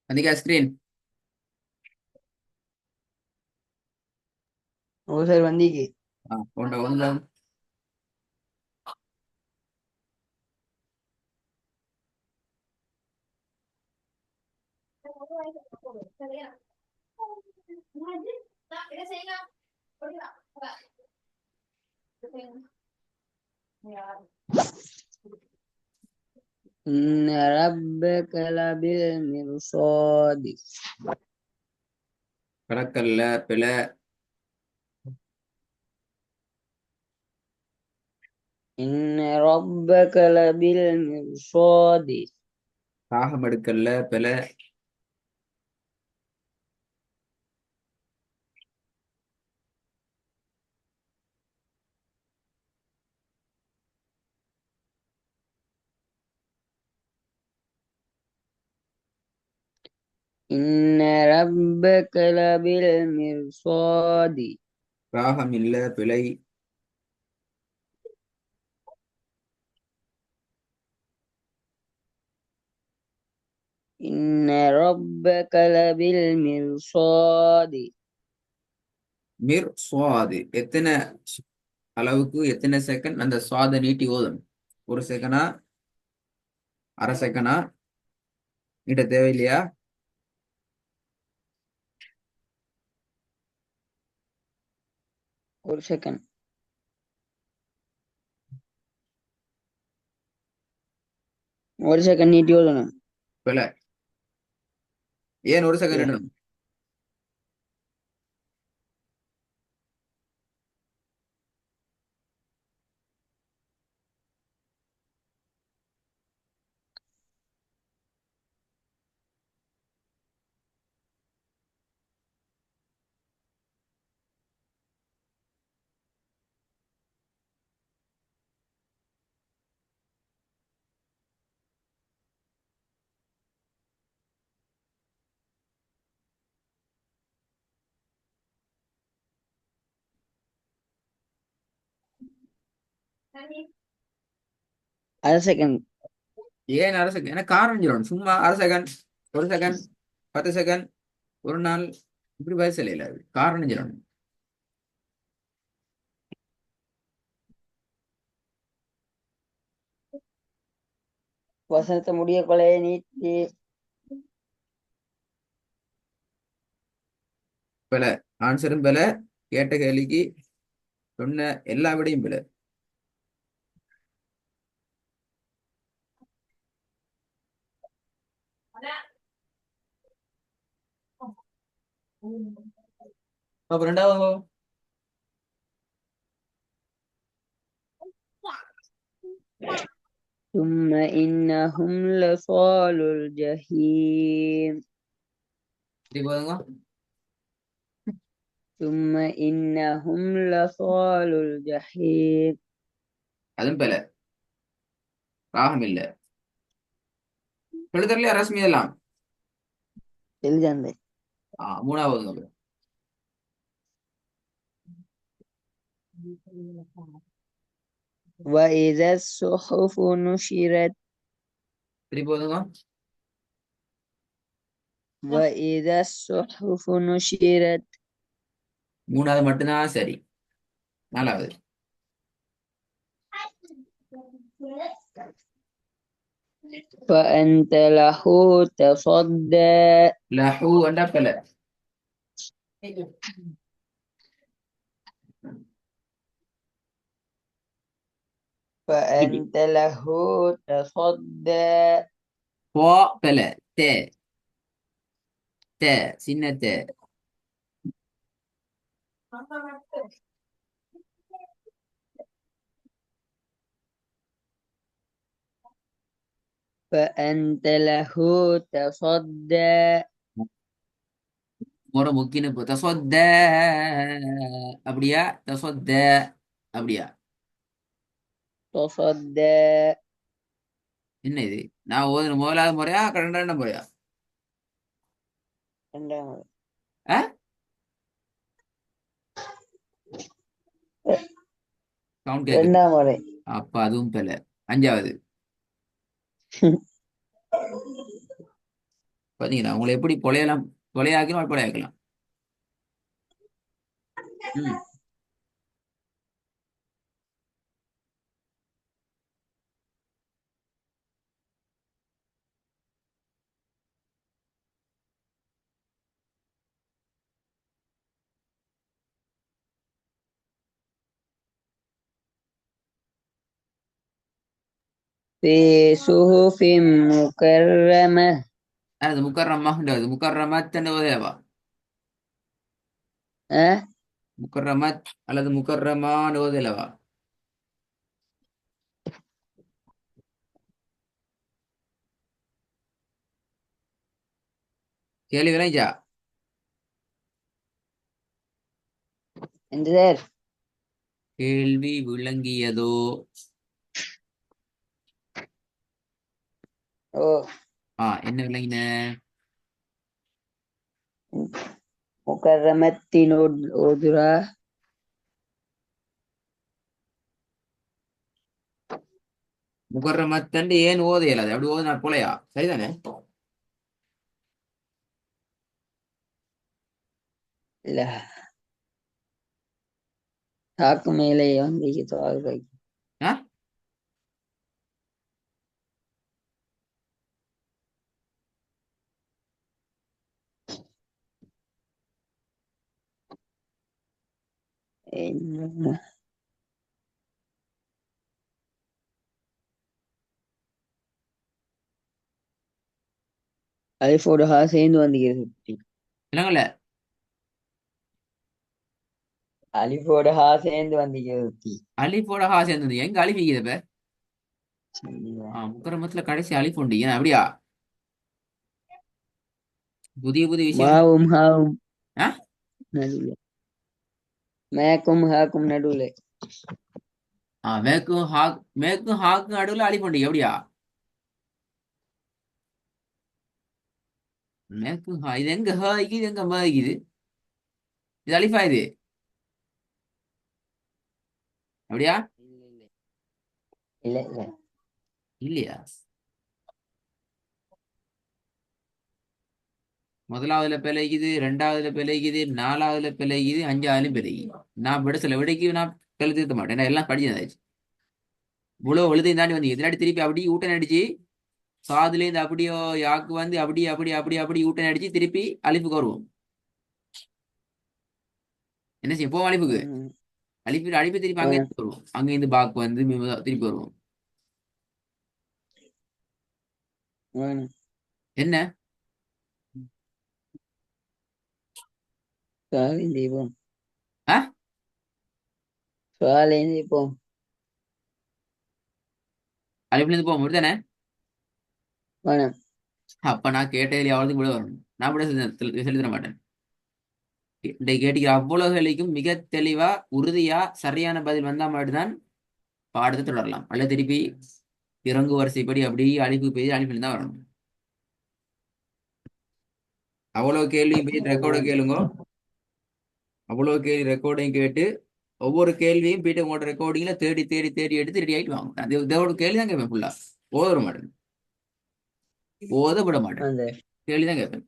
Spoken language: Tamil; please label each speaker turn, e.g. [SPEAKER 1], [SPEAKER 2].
[SPEAKER 1] అందుకే స్క్రీన్
[SPEAKER 2] ఒకసారి వందికి
[SPEAKER 1] కొండ ఉందా
[SPEAKER 2] إن ربك لبالمرصاد
[SPEAKER 1] கடற்கல்ல பிழை
[SPEAKER 2] إن ربك لبالمرصاد
[SPEAKER 1] தாகம் எடுக்கல்ல பிழை
[SPEAKER 2] إن ربك لبالمرصاد
[SPEAKER 1] ராகம் இல்ல பிழை
[SPEAKER 2] إن ربك لبالمرصاد
[SPEAKER 1] மிர் சுவாது எத்தனை அளவுக்கு எத்தனை செகண்ட் அந்த சுவாத நீட்டி ஓதணும் ஒரு செகண்டா அரை செகண்டா நீட்ட தேவையில்லையா
[SPEAKER 2] ஒரு செகண்ட் நீட்டி ஓதணும்
[SPEAKER 1] பிழை ஏன் ஒரு செகண்ட்
[SPEAKER 2] ஏன்
[SPEAKER 1] இடணும்
[SPEAKER 2] அரை செகண்ட்
[SPEAKER 1] ஏன் அரை செகண்ட் எனக்கு காரணம் சொல்லணும் சும்மா அரை செகண்ட் ஒரு செகண்ட் 10 செகண்ட் ஒரு நாள் இப்படி வயசு இல்லையில அது காரணம் சொல்லணும்
[SPEAKER 2] வசனத்தை முடிய கொலைய நீட்டி
[SPEAKER 1] பிழை ஆன்சரும் பிழை கேட்ட கேள்விக்கு சொன்ன எல்லா விடையும் பிழை அப்ப ரெண்டாவது
[SPEAKER 2] ثم إنهم لصال الجحيم
[SPEAKER 1] இப்படி போதுங்க
[SPEAKER 2] ثم إنهم لصال الجحيم
[SPEAKER 1] அதுவும் பிழை ராகம் இல்ல எழுதலையா ரஸ்மி எல்லாம்
[SPEAKER 2] எழுதாண்டே
[SPEAKER 1] மூணாவது
[SPEAKER 2] وإذا الصحف نشرت
[SPEAKER 1] இப்படி போதுங்க
[SPEAKER 2] وإذا الصحف نشرت
[SPEAKER 1] மூணாவது மட்டும்தான் சரி நாலாவது
[SPEAKER 2] فأنت له تصدى
[SPEAKER 1] லஹு அண்டா பிழை
[SPEAKER 2] فأنت له تصدى
[SPEAKER 1] போ பிழை தே தே சின்ன தே
[SPEAKER 2] فأنت له تصدى
[SPEAKER 1] முறை முக்கின்னு இப்போ தசொத்த அப்படியா தசொத்த அப்படியா
[SPEAKER 2] تصدى
[SPEAKER 1] என்ன இது நான் ஓதுன முதலாவது முறையா ரெண்டாம் முறையா
[SPEAKER 2] இரண்டாவது
[SPEAKER 1] சவுண்ட் கேக்குது
[SPEAKER 2] இரண்டாம் முறை
[SPEAKER 1] அப்ப அதுவும் பிழை அஞ்சாவது பாத்தீங்களா உங்களை எப்படி பொழையலாம், பொழையாக்கலாம் பொழையாக்கலாம். ம்.
[SPEAKER 2] في صحف مكرمة.
[SPEAKER 1] அது முக்கர்ரமான்றது முக்கர்ரமத் ஓதேவா,
[SPEAKER 2] أه
[SPEAKER 1] முக்கர்ரமத் அல்லது முக்கர்ரமான் ஓதேலவா. கேள்வி விளைஞ்சா?
[SPEAKER 2] انتظار.
[SPEAKER 1] கேள்வி விளங்கியதோ?
[SPEAKER 2] أوه.
[SPEAKER 1] என்ன விளங்கின?
[SPEAKER 2] مكرمة أودرا.
[SPEAKER 1] முகர்ரமத்தண்டு ஏன் ஓத இயலாது? அப்படி ஓதுனா போலையா? சரிதானே?
[SPEAKER 2] لا حكم إليه عندي طالب.
[SPEAKER 1] ஆ?
[SPEAKER 2] إن அலிஃபோட ஹா சேர்ந்து வந்துகிறது.
[SPEAKER 1] இல்லைங்கல்ல,
[SPEAKER 2] அலிஃபோட ஹா சேர்ந்து வந்துகிறது.
[SPEAKER 1] அலிஃபோட ஹா சேர்ந்தது எங்க அலிஃபிக்குது இப்ப? முக்கரமத்துல கடைசி அலிஃப் உண்டு, ஏன் அப்படியா? புதிய புதிய விஷயம்.
[SPEAKER 2] மாவும் ஹாவும்
[SPEAKER 1] ஆ?
[SPEAKER 2] நடுவுல. மேக்கும் ஹாக்கும் நடுவுல.
[SPEAKER 1] மேக்கும் ஹாக்கும் நடுவுல அலிஃப் உண்டு, எப்படியா? மேக்கும் ஹா இது எங்க ஹா இருக்குது, எங்க ம இருக்குது? இது அலிஃபா இது? அப்படியா?
[SPEAKER 2] இல்ல இல்ல.
[SPEAKER 1] இல்லையா? முதலாவதுல பிழைக்குது, ரெண்டாவதுல பிழைக்குது, நாலாவதுல பிழைக்குது, அஞ்சாவதுல பிழைக்குது. நான் விட சில விடைக்கு நான் பிழை திருத்த மாட்டேன், நான் எல்லாம் படிச்சதாச்சு. இவ்வளவு எழுதையும் தாண்டி வந்து எதிராடி திருப்பி அப்படி ஊட்டன் அடிச்சு சாதுலேருந்து அப்படியோ யாக்கு வந்து அப்படி அப்படி அப்படி அப்படி ஊட்டன் அடிச்சு திருப்பி அலிப்புக்கு வருவோம். என்ன செய்ய போவோம் அலிப்புக்கு? அலிப்பு அழிப்பு திருப்பி அங்கே வருவோம், அங்க இருந்து பாக்கு வந்து திருப்பி வருவோம். என்ன
[SPEAKER 2] தீபம்
[SPEAKER 1] ஆ?
[SPEAKER 2] தீபம்
[SPEAKER 1] அலிப்புல இருந்து போவோம் முடித்தானே?
[SPEAKER 2] வேணாம்.
[SPEAKER 1] அப்ப நான் கேட்டதில் எவ்வளவு கூட வரணும், நான் கூட சொல்லி தர மாட்டேன். கேட்டுக்கிற அவ்வளவு கேள்விக்கும் மிக தெளிவா உறுதியா சரியான பதில் வந்தா மட்டும்தான் பாடத்தை தொடரலாம். அல்ல திருப்பி இறங்கு வரிசைப்படி அப்படி அழிப்பு பெய்து அழிப்பில் தான் வரணும். அவ்வளவு கேள்வியும் போய் ரெக்கார்டை கேளுங்க. அவ்வளவு கேள்வி ரெக்கார்டையும் கேட்டு ஒவ்வொரு கேள்வியும் போயிட்டு உங்களோட ரெக்கார்டிங்ல தேடி தேடி தேடி எடுத்து ரெடி ஆகிட்டு வாங்க. அது இதோட கேள்வி தான் கேட்பேன், ஃபுல்லா ஓத விட மாட்டேன், ஓத விட மாட்டேன்,
[SPEAKER 2] அந்த
[SPEAKER 1] கேள்வி தான் கேட்பேன்.